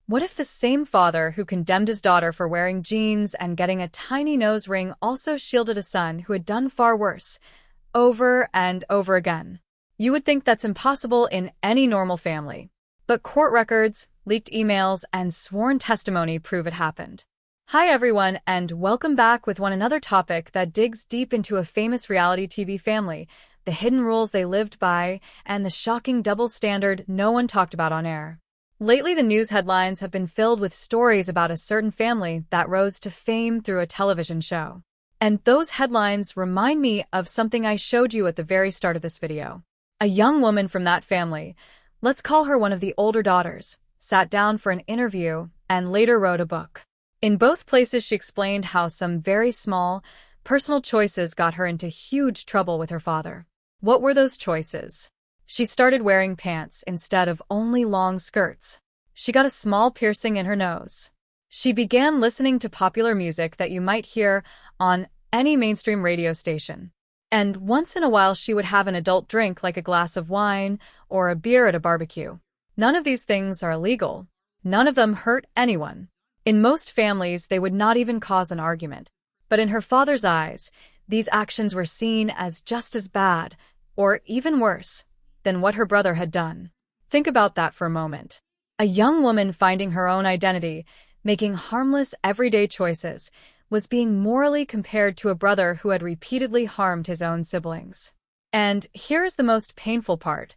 What if the same father who condemned his daughter for wearing jeans and getting a tiny nose ring also shielded a son who had done far worse, over and over again? You would think that's impossible in any normal family. But court records, leaked emails, and sworn testimony prove it happened. Hi everyone, and welcome back with another topic that digs deep into a famous reality TV family, the hidden rules they lived by, and the shocking double standard no one talked about on air. Lately, the news headlines have been filled with stories about a certain family that rose to fame through a television show. And those headlines remind me of something I showed you at the very start of this video. A young woman from that family, let's call her one of the older daughters, sat down for an interview and later wrote a book. In both places, she explained how some very small, personal choices got her into huge trouble with her father. What were those choices? She started wearing pants instead of only long skirts. She got a small piercing in her nose. She began listening to popular music that you might hear on any mainstream radio station. And once in a while, she would have an adult drink like a glass of wine or a beer at a barbecue. None of these things are illegal. None of them hurt anyone. In most families, they would not even cause an argument. But in her father's eyes, these actions were seen as just as bad, or even worse, than what her brother had done. Think about that for a moment. A young woman finding her own identity, making harmless everyday choices, was being morally compared to a brother who had repeatedly harmed his own siblings. And here's the most painful part.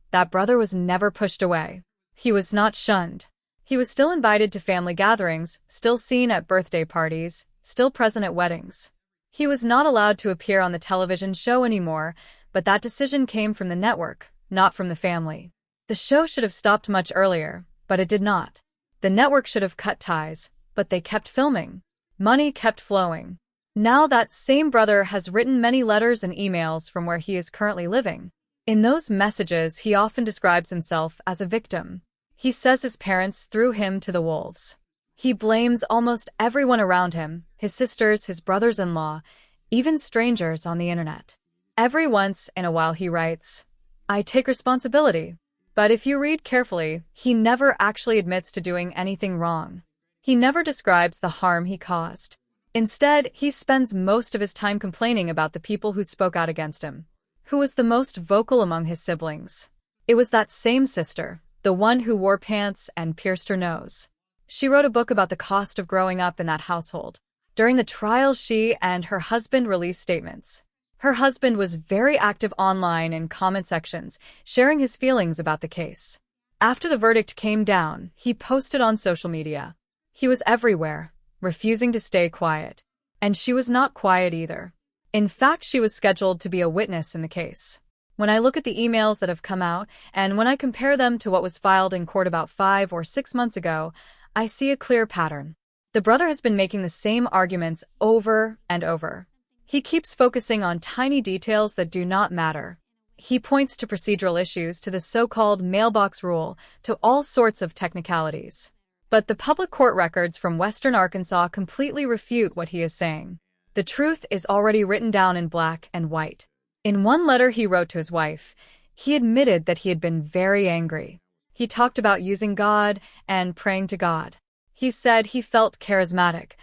That brother was never pushed away. He was not shunned. He was still invited to family gatherings, still seen at birthday parties, still present at weddings. He was not allowed to appear on the television show anymore, but that decision came from the network, not from the family. The show should have stopped much earlier, but it did not. The network should have cut ties, but they kept filming. Money kept flowing. Now that same brother has written many letters and emails from where he is currently living. In those messages, he often describes himself as a victim. He says his parents threw him to the wolves. He blames almost everyone around him, his sisters, his brothers-in-law, even strangers on the internet. Every once in a while he writes, "I take responsibility." But if you read carefully, he never actually admits to doing anything wrong. He never describes the harm he caused. Instead, he spends most of his time complaining about the people who spoke out against him. Who was the most vocal among his siblings? It was that same sister, the one who wore pants and pierced her nose. She wrote a book about the cost of growing up in that household. During the trial, she and her husband released statements. Her husband was very active online in comment sections, sharing his feelings about the case. After the verdict came down, he posted on social media. He was everywhere, refusing to stay quiet. And she was not quiet either. In fact, she was scheduled to be a witness in the case. When I look at the emails that have come out, and when I compare them to what was filed in court about 5 or 6 months ago, I see a clear pattern. The brother has been making the same arguments over and over. He keeps focusing on tiny details that do not matter. He points to procedural issues, to the so-called mailbox rule, to all sorts of technicalities. But the public court records from Western Arkansas completely refute what he is saying. The truth is already written down in black and white. In one letter he wrote to his wife, he admitted that he had been very angry. He talked about using God and praying to God. He said he felt charismatic,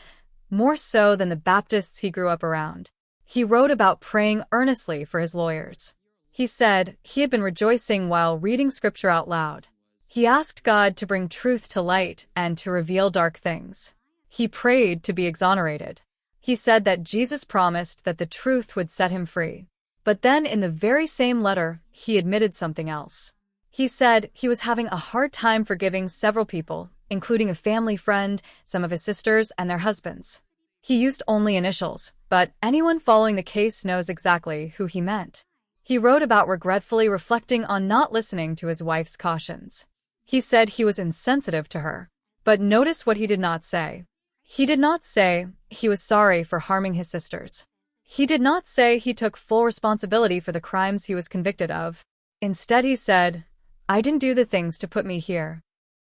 more so than the Baptists he grew up around. He wrote about praying earnestly for his lawyers. He said he had been rejoicing while reading scripture out loud. He asked God to bring truth to light and to reveal dark things. He prayed to be exonerated. He said that Jesus promised that the truth would set him free. But then in the very same letter, he admitted something else. He said he was having a hard time forgiving several people, including a family friend, some of his sisters, and their husbands. He used only initials, but anyone following the case knows exactly who he meant. He wrote about regretfully reflecting on not listening to his wife's cautions. He said he was insensitive to her. But notice what he did not say. He did not say he was sorry for harming his sisters. He did not say he took full responsibility for the crimes he was convicted of. Instead, he said, "I didn't do the things to put me here."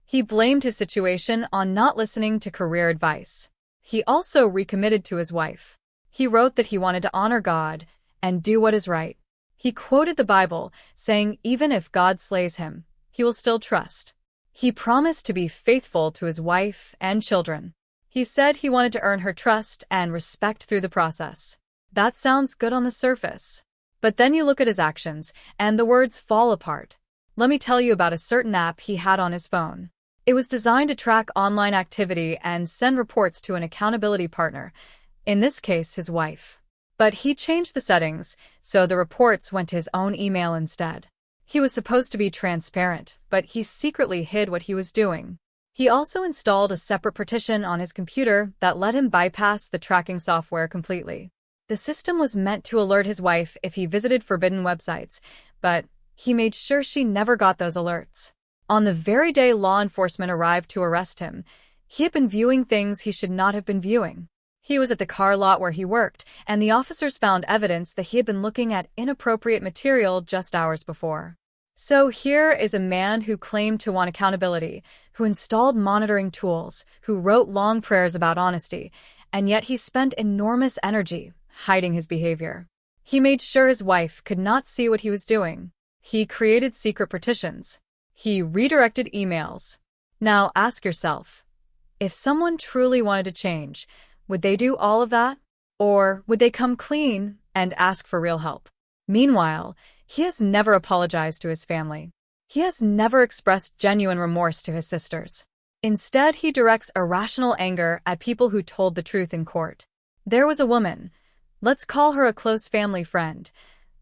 He blamed his situation on not listening to career advice. He also recommitted to his wife. He wrote that he wanted to honor God and do what is right. He quoted the Bible, saying even if God slays him, he will still trust. He promised to be faithful to his wife and children. He said he wanted to earn her trust and respect through the process. That sounds good on the surface. But then you look at his actions, and the words fall apart. Let me tell you about a certain app he had on his phone. It was designed to track online activity and send reports to an accountability partner, in this case, his wife. But he changed the settings, so the reports went to his own email instead. He was supposed to be transparent, but he secretly hid what he was doing. He also installed a separate partition on his computer that let him bypass the tracking software completely. The system was meant to alert his wife if he visited forbidden websites, but he made sure she never got those alerts. On the very day law enforcement arrived to arrest him, he had been viewing things he should not have been viewing. He was at the car lot where he worked, and the officers found evidence that he had been looking at inappropriate material just hours before. So here is a man who claimed to want accountability, who installed monitoring tools, who wrote long prayers about honesty, and yet he spent enormous energy hiding his behavior. He made sure his wife could not see what he was doing. He created secret partitions. He redirected emails. Now ask yourself, if someone truly wanted to change, would they do all of that? Or would they come clean and ask for real help? Meanwhile, he has never apologized to his family. He has never expressed genuine remorse to his sisters. Instead, he directs irrational anger at people who told the truth in court. There was a woman, let's call her a close family friend,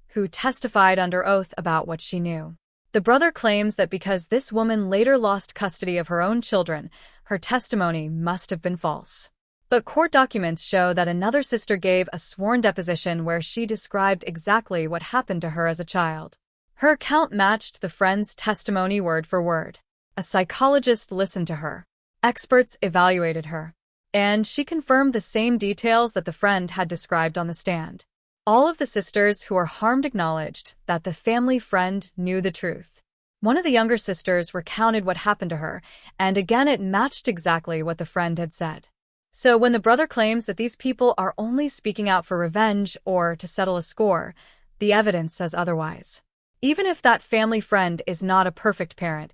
who testified under oath about what she knew. The brother claims that because this woman later lost custody of her own children, her testimony must have been false. But court documents show that another sister gave a sworn deposition where she described exactly what happened to her as a child. Her account matched the friend's testimony word for word. A psychologist listened to her. Experts evaluated her. And she confirmed the same details that the friend had described on the stand. All of the sisters who were harmed acknowledged that the family friend knew the truth. One of the younger sisters recounted what happened to her, and again it matched exactly what the friend had said. So when the brother claims that these people are only speaking out for revenge or to settle a score, the evidence says otherwise. Even if that family friend is not a perfect parent,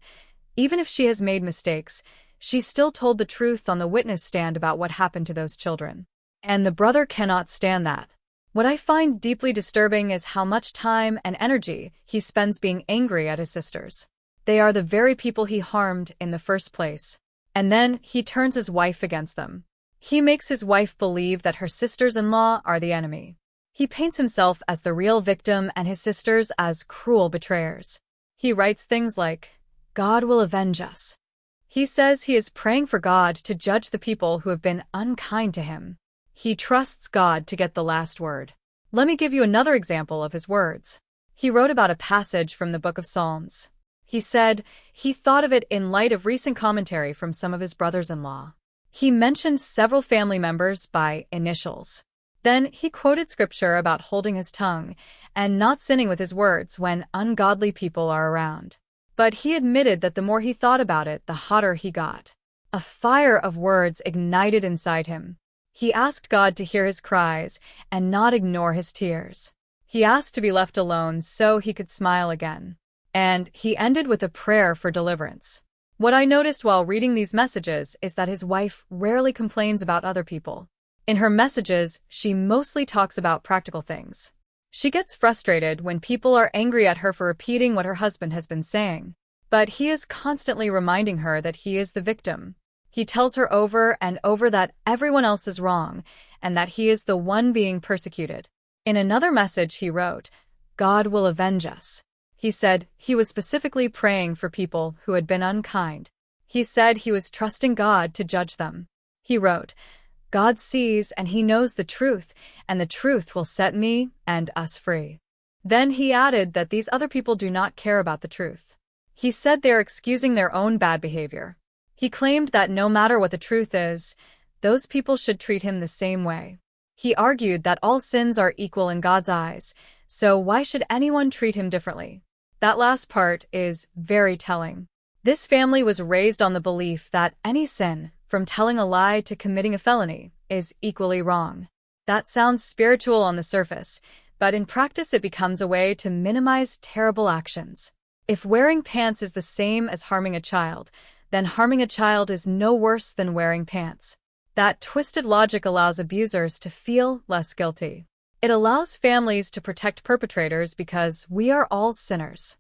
even if she has made mistakes, she still told the truth on the witness stand about what happened to those children. And the brother cannot stand that. What I find deeply disturbing is how much time and energy he spends being angry at his sisters. They are the very people he harmed in the first place. And then he turns his wife against them. He makes his wife believe that her sisters-in-law are the enemy. He paints himself as the real victim and his sisters as cruel betrayers. He writes things like, "God will avenge us." He says he is praying for God to judge the people who have been unkind to him. He trusts God to get the last word. Let me give you another example of his words. He wrote about a passage from the Book of Psalms. He said he thought of it in light of recent commentary from some of his brothers-in-law. He mentioned several family members by initials. Then he quoted scripture about holding his tongue and not sinning with his words when ungodly people are around. But he admitted that the more he thought about it, the hotter he got. A fire of words ignited inside him. He asked God to hear his cries and not ignore his tears. He asked to be left alone so he could smile again. And he ended with a prayer for deliverance. What I noticed while reading these messages is that his wife rarely complains about other people. In her messages, she mostly talks about practical things. She gets frustrated when people are angry at her for repeating what her husband has been saying. But he is constantly reminding her that he is the victim. He tells her over and over that everyone else is wrong and that he is the one being persecuted. In another message he wrote, "God will avenge us." He said he was specifically praying for people who had been unkind. He said he was trusting God to judge them. He wrote, "God sees and he knows the truth, and the truth will set me and us free." Then he added that these other people do not care about the truth. He said they are excusing their own bad behavior. He claimed that no matter what the truth is, those people should treat him the same way. He argued that all sins are equal in God's eyes, so why should anyone treat him differently? That last part is very telling. This family was raised on the belief that any sin, from telling a lie to committing a felony, is equally wrong. That sounds spiritual on the surface, but in practice it becomes a way to minimize terrible actions. If wearing pants is the same as harming a child, then harming a child is no worse than wearing pants. That twisted logic allows abusers to feel less guilty. It allows families to protect perpetrators because we are all sinners.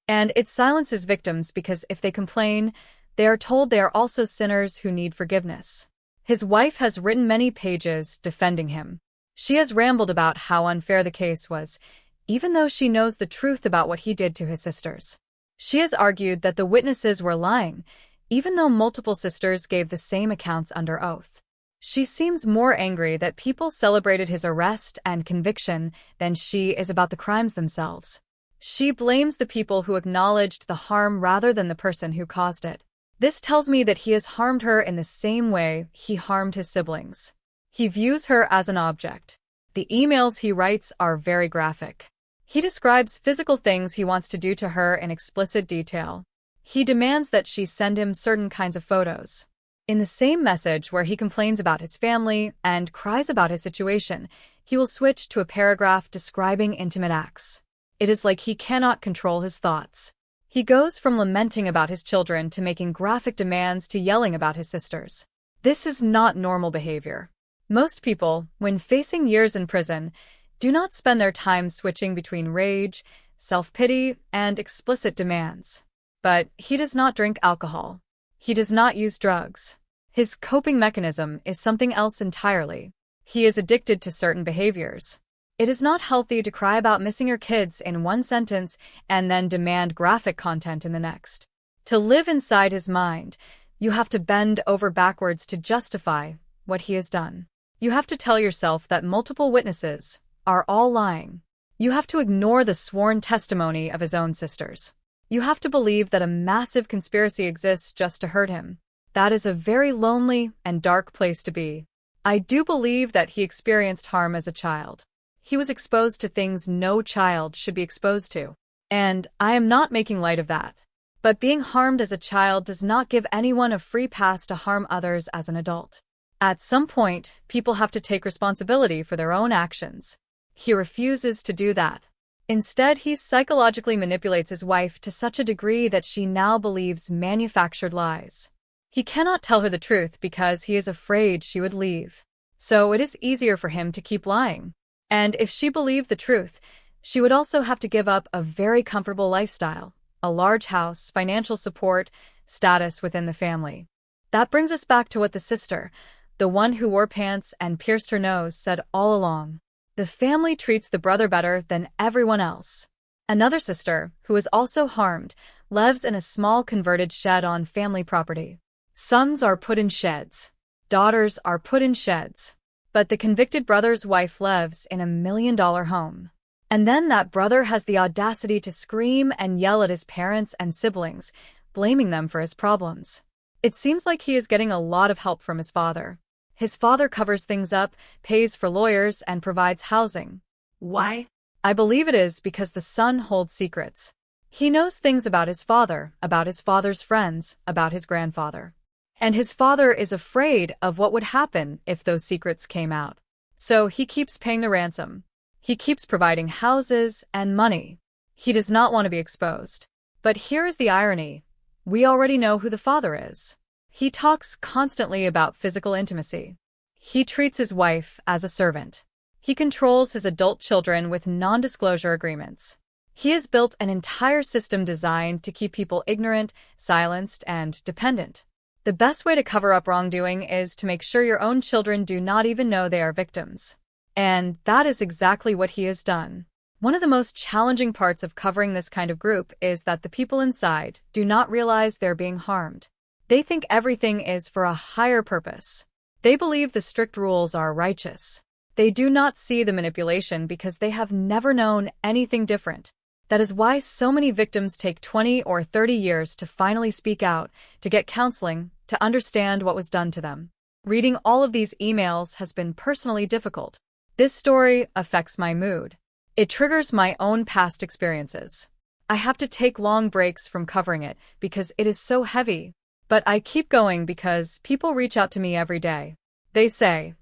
And it silences victims because if they complain, they are told they are also sinners who need forgiveness. His wife has written many pages defending him. She has rambled about how unfair the case was, even though she knows the truth about what he did to his sisters. She has argued that the witnesses were lying, even though multiple sisters gave the same accounts under oath. She seems more angry that people celebrated his arrest and conviction than she is about the crimes themselves. She blames the people who acknowledged the harm rather than the person who caused it. This tells me that he has harmed her in the same way he harmed his siblings. He views her as an object. The emails he writes are very graphic. He describes physical things he wants to do to her in explicit detail. He demands that she send him certain kinds of photos. In the same message where he complains about his family and cries about his situation, he will switch to a paragraph describing intimate acts. It is like he cannot control his thoughts. He goes from lamenting about his children to making graphic demands to yelling about his sisters. This is not normal behavior. Most people, when facing years in prison, do not spend their time switching between rage, self-pity, and explicit demands. But he does not drink alcohol. He does not use drugs. His coping mechanism is something else entirely. He is addicted to certain behaviors. It is not healthy to cry about missing your kids in one sentence and then demand graphic content in the next. To live inside his mind, you have to bend over backwards to justify what he has done. You have to tell yourself that multiple witnesses are all lying. You have to ignore the sworn testimony of his own sisters. You have to believe that a massive conspiracy exists just to hurt him. That is a very lonely and dark place to be. I do believe that he experienced harm as a child. He was exposed to things no child should be exposed to. And I am not making light of that. But being harmed as a child does not give anyone a free pass to harm others as an adult. At some point, people have to take responsibility for their own actions. He refuses to do that. Instead, he psychologically manipulates his wife to such a degree that she now believes manufactured lies. He cannot tell her the truth because he is afraid she would leave. So it is easier for him to keep lying. And if she believed the truth, she would also have to give up a very comfortable lifestyle, a large house, financial support, status within the family. That brings us back to what the sister, the one who wore pants and pierced her nose, said all along. The family treats the brother better than everyone else. Another sister, who is also harmed, lives in a small converted shed on family property. Sons are put in sheds. Daughters are put in sheds. But the convicted brother's wife lives in a $1 million home. And then that brother has the audacity to scream and yell at his parents and siblings, blaming them for his problems. It seems like he is getting a lot of help from his father. His father covers things up, pays for lawyers, and provides housing. Why? I believe it is because the son holds secrets. He knows things about his father's friends, about his grandfather. And his father is afraid of what would happen if those secrets came out. So he keeps paying the ransom. He keeps providing houses and money. He does not want to be exposed. But here is the irony. We already know who the father is. He talks constantly about physical intimacy. He treats his wife as a servant. He controls his adult children with non-disclosure agreements. He has built an entire system designed to keep people ignorant, silenced, and dependent. The best way to cover up wrongdoing is to make sure your own children do not even know they are victims. And that is exactly what he has done. One of the most challenging parts of covering this kind of group is that the people inside do not realize they're being harmed. They think everything is for a higher purpose. They believe the strict rules are righteous. They do not see the manipulation because they have never known anything different. That is why so many victims take 20 or 30 years to finally speak out, to get counseling, to understand what was done to them. Reading all of these emails has been personally difficult. This story affects my mood. It triggers my own past experiences. I have to take long breaks from covering it because it is so heavy. But I keep going because people reach out to me every day. They say,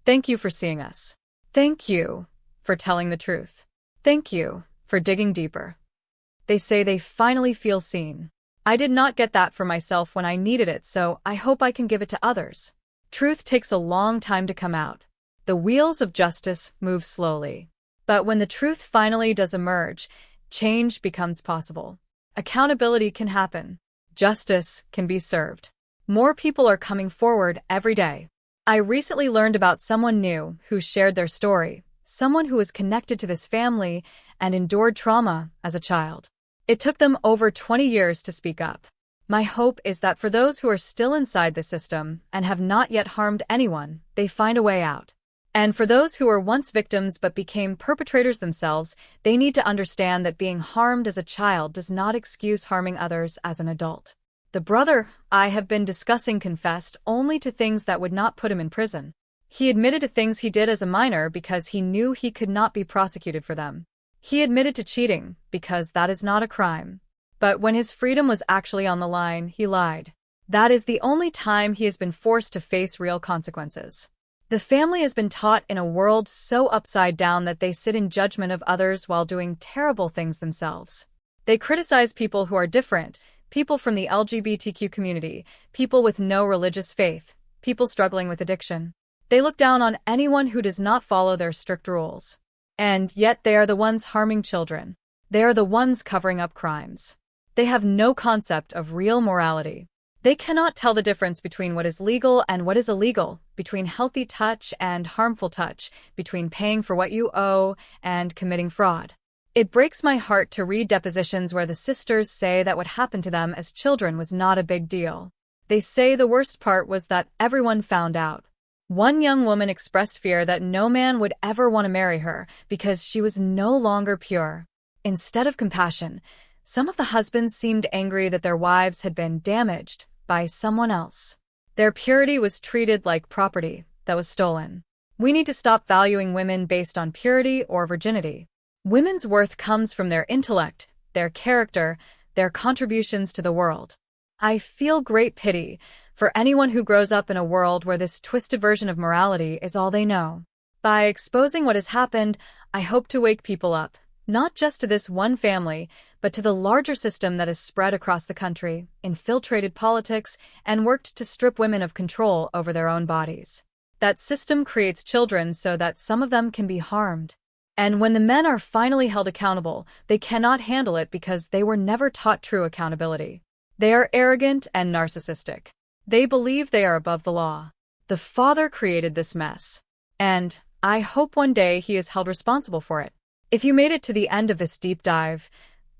"Thank you for seeing us. Thank you for telling the truth. Thank you for digging deeper." They say they finally feel seen. I did not get that for myself when I needed it, so I hope I can give it to others. Truth takes a long time to come out. The wheels of justice move slowly. But when the truth finally does emerge, change becomes possible. Accountability can happen. Justice can be served. More people are coming forward every day. I recently learned about someone new who shared their story, someone who was connected to this family and endured trauma as a child. It took them over 20 years to speak up. My hope is that for those who are still inside the system and have not yet harmed anyone, they find a way out. And for those who were once victims but became perpetrators themselves, they need to understand that being harmed as a child does not excuse harming others as an adult. The brother I have been discussing confessed only to things that would not put him in prison. He admitted to things he did as a minor because he knew he could not be prosecuted for them. He admitted to cheating because that is not a crime. But when his freedom was actually on the line, he lied. That is the only time he has been forced to face real consequences. The family has been taught in a world so upside down that they sit in judgment of others while doing terrible things themselves. They criticize people who are different, people from the LGBTQ community, people with no religious faith, people struggling with addiction. They look down on anyone who does not follow their strict rules. And yet they are the ones harming children. They are the ones covering up crimes. They have no concept of real morality. They cannot tell the difference between what is legal and what is illegal, between healthy touch and harmful touch, between paying for what you owe and committing fraud. It breaks my heart to read depositions where the sisters say that what happened to them as children was not a big deal. They say the worst part was that everyone found out. One young woman expressed fear that no man would ever want to marry her because she was no longer pure. Instead of compassion, some of the husbands seemed angry that their wives had been damaged by someone else. Their purity was treated like property that was stolen. We need to stop valuing women based on purity or virginity. Women's worth comes from their intellect, their character, their contributions to the world. I feel great pity for anyone who grows up in a world where this twisted version of morality is all they know. By exposing what has happened, I hope to wake people up, not just to this one family, but to the larger system that has spread across the country, infiltrated politics, and worked to strip women of control over their own bodies. That system creates children so that some of them can be harmed. And when the men are finally held accountable, they cannot handle it because they were never taught true accountability. They are arrogant and narcissistic. They believe they are above the law. The father created this mess. And I hope one day he is held responsible for it. If you made it to the end of this deep dive,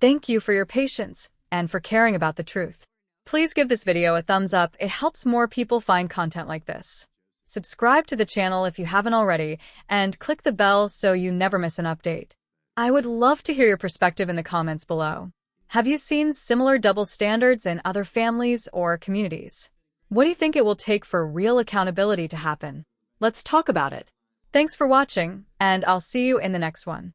thank you for your patience and for caring about the truth. Please give this video a thumbs up. It helps more people find content like this. Subscribe to the channel if you haven't already, and click the bell so you never miss an update. I would love to hear your perspective in the comments below. Have you seen similar double standards in other families or communities? What do you think it will take for real accountability to happen? Let's talk about it. Thanks for watching, and I'll see you in the next one.